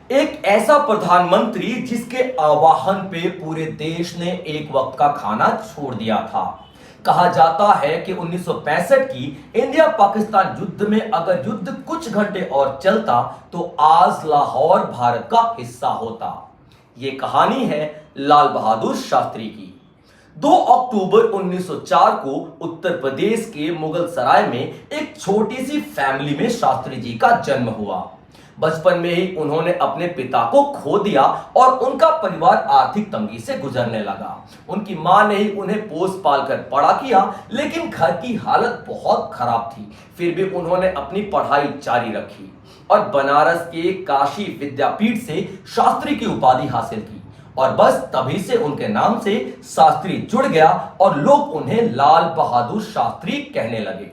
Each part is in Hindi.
एक ऐसा प्रधानमंत्री जिसके आह्वान पे पूरे देश ने एक वक्त का खाना छोड़ दिया था। कहा जाता है कि 1965 की इंडिया पाकिस्तान युद्ध में अगर युद्ध कुछ घंटे और चलता तो आज लाहौर भारत का हिस्सा होता। यह कहानी है लाल बहादुर शास्त्री की। 2 अक्टूबर 1904 को उत्तर प्रदेश के मुगल सराय में एक छोटी सी फैमिली में शास्त्री जी का जन्म हुआ। बचपन में ही उन्होंने अपने पिता को खो दिया और उनका परिवार आर्थिक तंगी से गुजरने लगा। उनकी मां ने ही उन्हें पोस पाल कर बड़ा किया, लेकिन घर की हालत बहुत खराब थी। फिर भी उन्होंने अपनी पढ़ाई जारी रखी और बनारस के काशी विद्यापीठ से शास्त्री की उपाधि हासिल की। और बस तभी से उनके नाम से शास्त्री जुड़ गया और लोग उन्हें लाल बहादुर शास्त्री कहने लगे।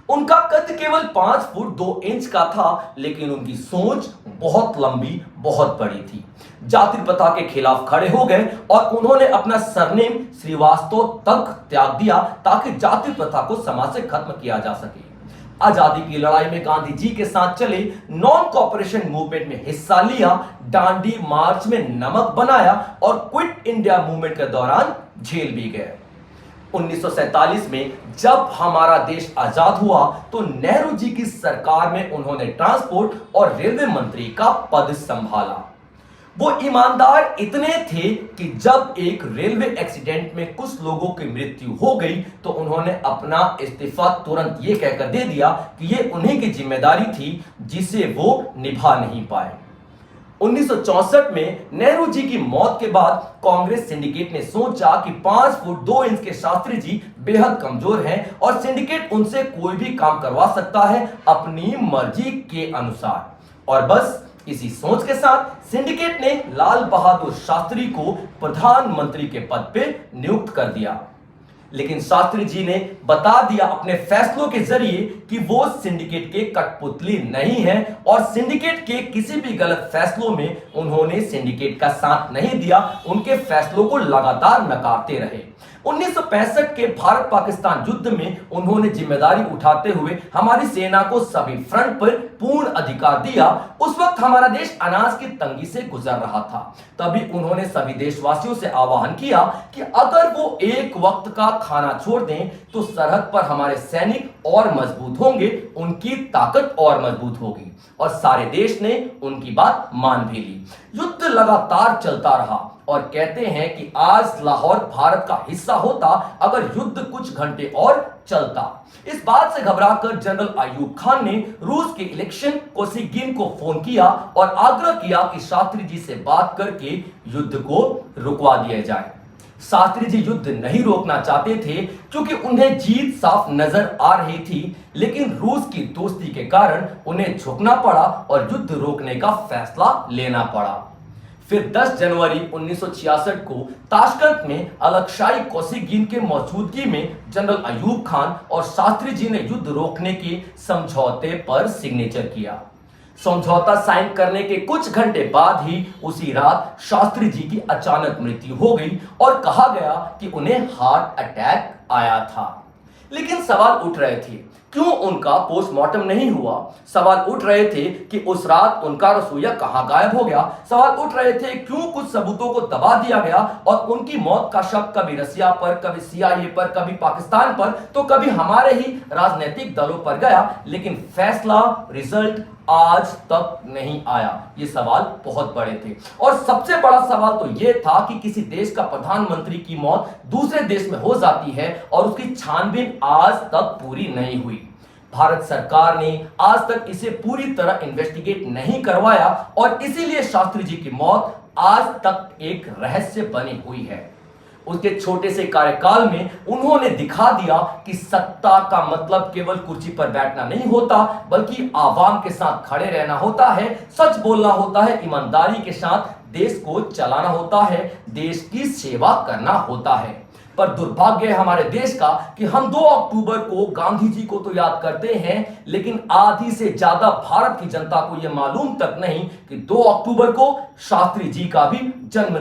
उनका कद केवल 5 फुट 2 इंच का था, लेकिन उनकी सोच बहुत लंबी, बहुत बड़ी थी। जाति प्रथा के खिलाफ खड़े हो गए और उन्होंने अपना सरनेम श्रीवास्तव तक त्याग दिया ताकि जाति प्रथा को समाज से खत्म किया जा सके। आजादी की लड़ाई में गांधी जी के साथ चले नॉन कॉपरेशन मूवमेंट में हिस्सा लिया, दांडी मार्च में नमक बनाया और क्विट इंडिया मूवमेंट के दौरान जेल भी गए। 1947 में जब हमारा देश आजाद हुआ तो नेहरू जी की सरकार में उन्होंने ट्रांसपोर्ट और रेलवे मंत्री का पद संभाला। वो ईमानदार इतने थे कि जब एक रेलवे एक्सीडेंट में कुछ लोगों की मृत्यु हो गई तो उन्होंने अपना इस्तीफा तुरंत ये कहकर दे दिया कि ये उन्हीं की जिम्मेदारी थी जिसे वो निभा नहीं पाए। 1964 में नेहरू जी की मौत के बाद कांग्रेस सिंडिकेट ने सोचा कि 5 फुट 2 इंच के शास्त्री जी बेहद कमजोर हैं और सिंडिकेट उनसे कोई भी काम करवा सकता है अपनी मर्जी के अनुसार। और बस इसी सोच के साथ सिंडिकेट ने लाल बहादुर शास्त्री को प्रधानमंत्री के पद पे नियुक्त कर दिया। लेकिन शास्त्री जी ने बता दिया अपने फैसलों के जरिए कि वो सिंडिकेट के कठपुतली नहीं है और सिंडिकेट के किसी भी गलत फैसलों में उन्होंने सिंडिकेट का साथ नहीं दिया, उनके फैसलों को लगातार नकारते रहे। 1965 के भारत पाकिस्तान युद्ध में उन्होंने जिम्मेदारी उठाते हुए हमारी सेना को सभी फ्रंट पर पूर्ण अधिकार दिया। उस वक्त हमारा देश अनाज की तंगी से गुजर रहा था। तभी उन्होंने सभी देशवासियों से आह्वान किया कि अगर वो एक वक्त का खाना छोड़ दें तो सरहद पर हमारे सैनिक और मजबूत होंगे, उनकी ताकत और मजबूत होगी। और सारे देश ने उनकी बात मान भी ली। युद्ध लगातार चलता रहा और कहते हैं कि आज लाहौर भारत का हिस्सा होता अगर युद्ध कुछ घंटे और चलता। इस बात से घबराकर जनरल अयूब खान ने रूस के इलेक्शन कोसिगिन को फोन किया और आग्रह किया कि शास्त्री जी से बात करके युद्ध को रुकवा दिया जाए। शास्त्री जी युद्ध नहीं रोकना चाहते थे क्योंकि उन्हें जीत साफ नजर आ रही थी, लेकिन रूस की दोस्ती के कारण उन्हें झुकना पड़ा और युद्ध रोकने का फैसला लेना पड़ा। फिर 10 जनवरी 1966 को ताशकंद में अलगशाही कोसिगिन के मौजूदगी में जनरल अयूब खान और शास्त्री जी ने युद्ध रोकने के समझौते पर सिग्नेचर किया। समझौता साइन करने के कुछ घंटे बाद ही उसी रात शास्त्री जी की अचानक मृत्यु हो गई और कहा गया कि उन्हें हार्ट अटैक आया था। लेकिन सवाल उठ रहे थे, क्यों उनका पोस्टमार्टम नहीं हुआ? सवाल उठ रहे थे कि उस रात उनका रसोइया कहां गायब हो गया? सवाल उठ रहे थे क्यों कुछ सबूतों को दबा दिया गया और उनकी मौत का शक कभी रसिया पर, कभी सीआईए पर, कभी पाकिस्तान पर, तो कभी हमारे ही राजनीतिक दलों पर गया, लेकिन फैसला, रिजल्ट आज तक नहीं आया। ये सवाल बहुत बड़े थे और सबसे बड़ा सवाल तो यह था कि किसी देश का प्रधानमंत्री की मौत दूसरे देश में हो जाती है और उसकी छानबीन आज तक पूरी नहीं हुई। भारत सरकार ने आज तक इसे पूरी तरह इन्वेस्टिगेट नहीं करवाया और इसीलिए शास्त्री जी की मौत आज तक एक रहस्य बनी हुई है। उसके छोटे से कार्यकाल में उन्होंने दिखा दिया कि सत्ता का मतलब केवल कुर्सी पर बैठना नहीं होता, बल्कि आवाम के साथ खड़े रहना होता है, सच बोलना होता है, ईमानदारी के साथ देश को चलाना होता है, देश की सेवा करना होता है। पर दुर्भाग्य है हमारे देश का कि हम 2 अक्टूबर को गांधी जी को तो याद करते हैं, लेकिन आधी से ज्यादा भारत की जनता को यह मालूम तक नहीं कि 2 अक्टूबर को शास्त्री जी का भी जन्मदिन